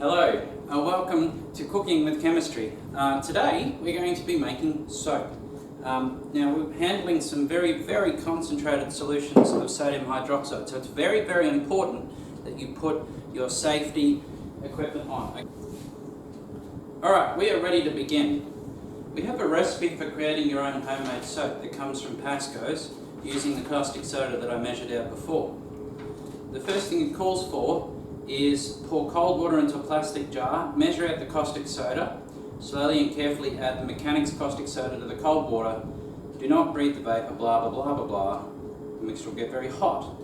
Hello, welcome to Cooking with Chemistry. Today we're going to be making soap. Now we're handling some very concentrated solutions of sodium hydroxide, so it's very important that you put your safety equipment on. Alright, we are ready to begin. We have a recipe for creating your own homemade soap that comes from Pasco's using the caustic soda that I measured out before. The first thing it calls for is pour cold water into a plastic jar, measure out the caustic soda, slowly and carefully add the mechanics caustic soda to the cold water. Do not breathe the vapor, blah blah blah blah blah. The mixture will get very hot.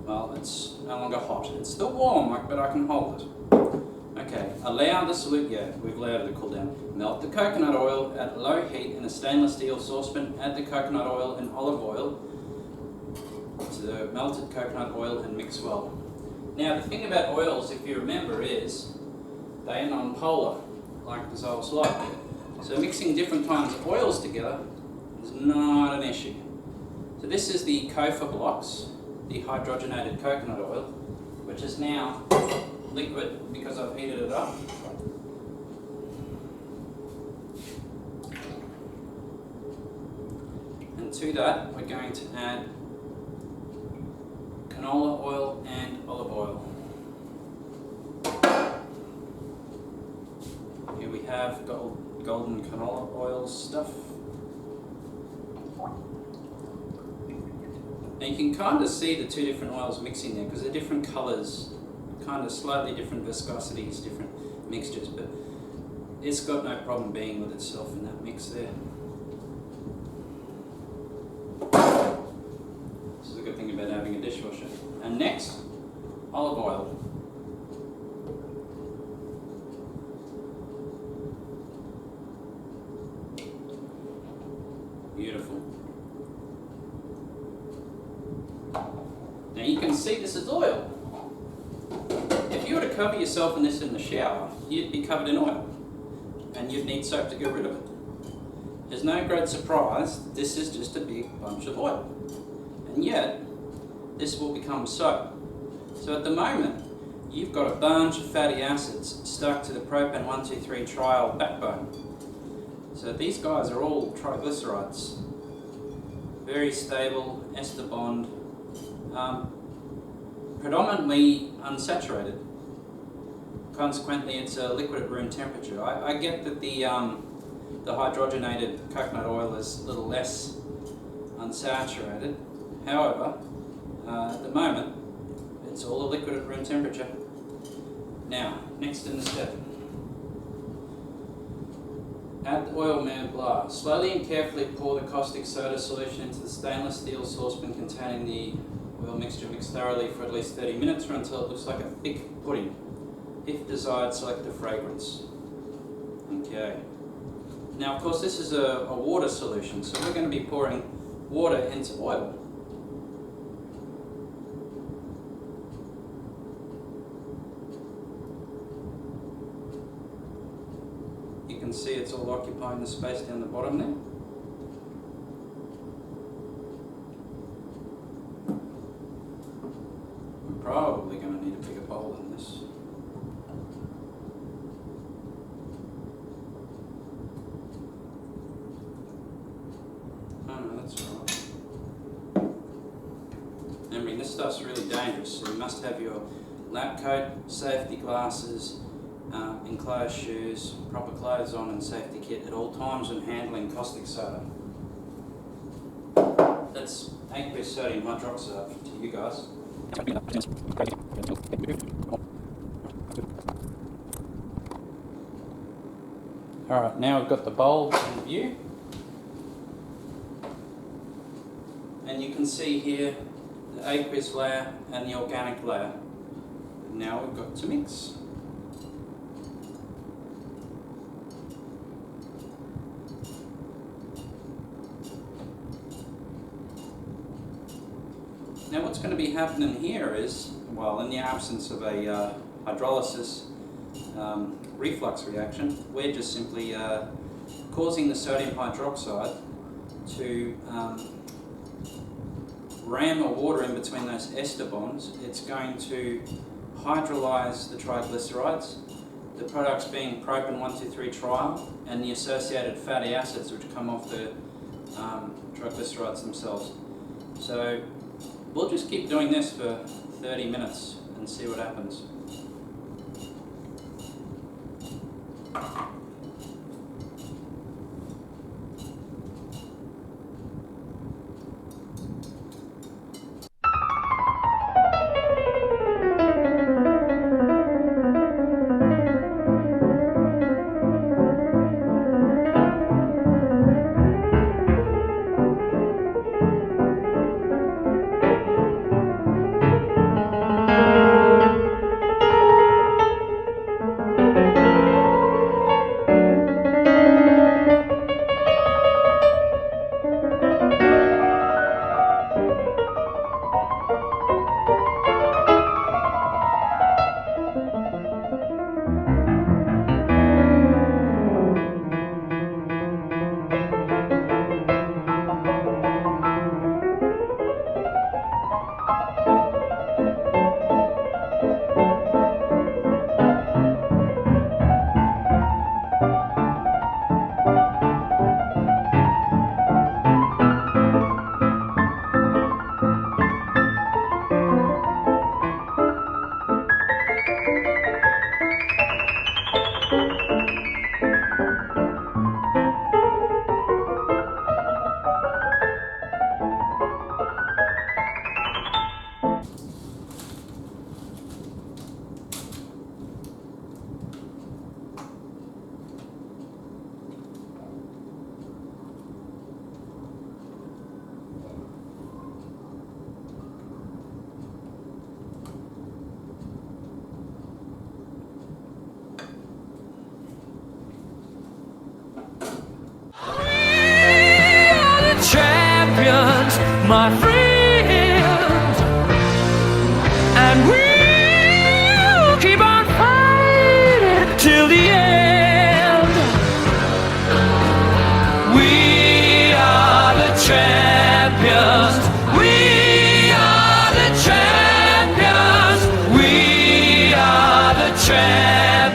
Well, it's no longer hot. It's still warm, but I can hold it. Okay, allow the solution, we've allowed it to cool down. Melt the coconut oil at low heat in a stainless steel saucepan. Add the coconut oil and olive oil to the melted coconut oil and mix well. Now the thing about oils, if you remember, is they are non-polar, like dissolves light. So mixing different kinds of oils together is not an issue. So this is the COFA blocks, the hydrogenated coconut oil, which is now liquid because I've heated it up. And to that we're going to add canola oil and olive oil. Here we have golden canola oil stuff. Now you can kind of see the two different oils mixing there because they're different colours, kind of slightly different viscosities, different mixtures, but it's got no problem being with itself in that mix there. This is a good thing about having a dishwasher. And next, olive oil. Beautiful. Now you can see this is oil. If you were to cover yourself in this in the shower, you'd be covered in oil. And you'd need soap to get rid of it. There's no great surprise, this is just a big bunch of oil. And yet, this will become soap. So at the moment, you've got a bunch of fatty acids stuck to the propane 1,2,3 triol backbone. So these guys are all triglycerides. Very stable, ester bond, predominantly unsaturated. Consequently, it's a liquid at room temperature. I get that the hydrogenated coconut oil is a little less unsaturated. However, at the moment, it's all a liquid at room temperature. Now, next in the step. Add the oil blah. Slowly and carefully pour the caustic soda solution into the stainless steel saucepan containing the oil mixture. Mix thoroughly for at least 30 minutes or until it looks like a thick pudding. If desired, select the fragrance. Okay. Now, of course, this is a water solution, so we're going to be pouring water into oil. You can see it's all occupying the space down the bottom there. I'm probably going to need a bigger bowl than this. Oh no, that's alright. Remembering this stuff's really dangerous, so you must have your lab coat, safety glasses, enclosed shoes, proper clothes on and safety kit at all times when handling caustic soda. That's aqueous sodium hydroxide to you guys. Alright, now we've got the bowl in view. And you can see here the aqueous layer and the organic layer. Now we've got to mix. Now what's going to be happening here is, well, in the absence of a hydrolysis reflux reaction, we're just simply causing the sodium hydroxide to ram the water in between those ester bonds. It's going to hydrolyze the triglycerides, the products being propane 1,2,3 triol and the associated fatty acids which come off the triglycerides themselves. So we'll just keep doing this for 30 minutes and see what happens. My friends, and we'll keep on fighting till the end. We are the champions. We are the champions. We are the champions.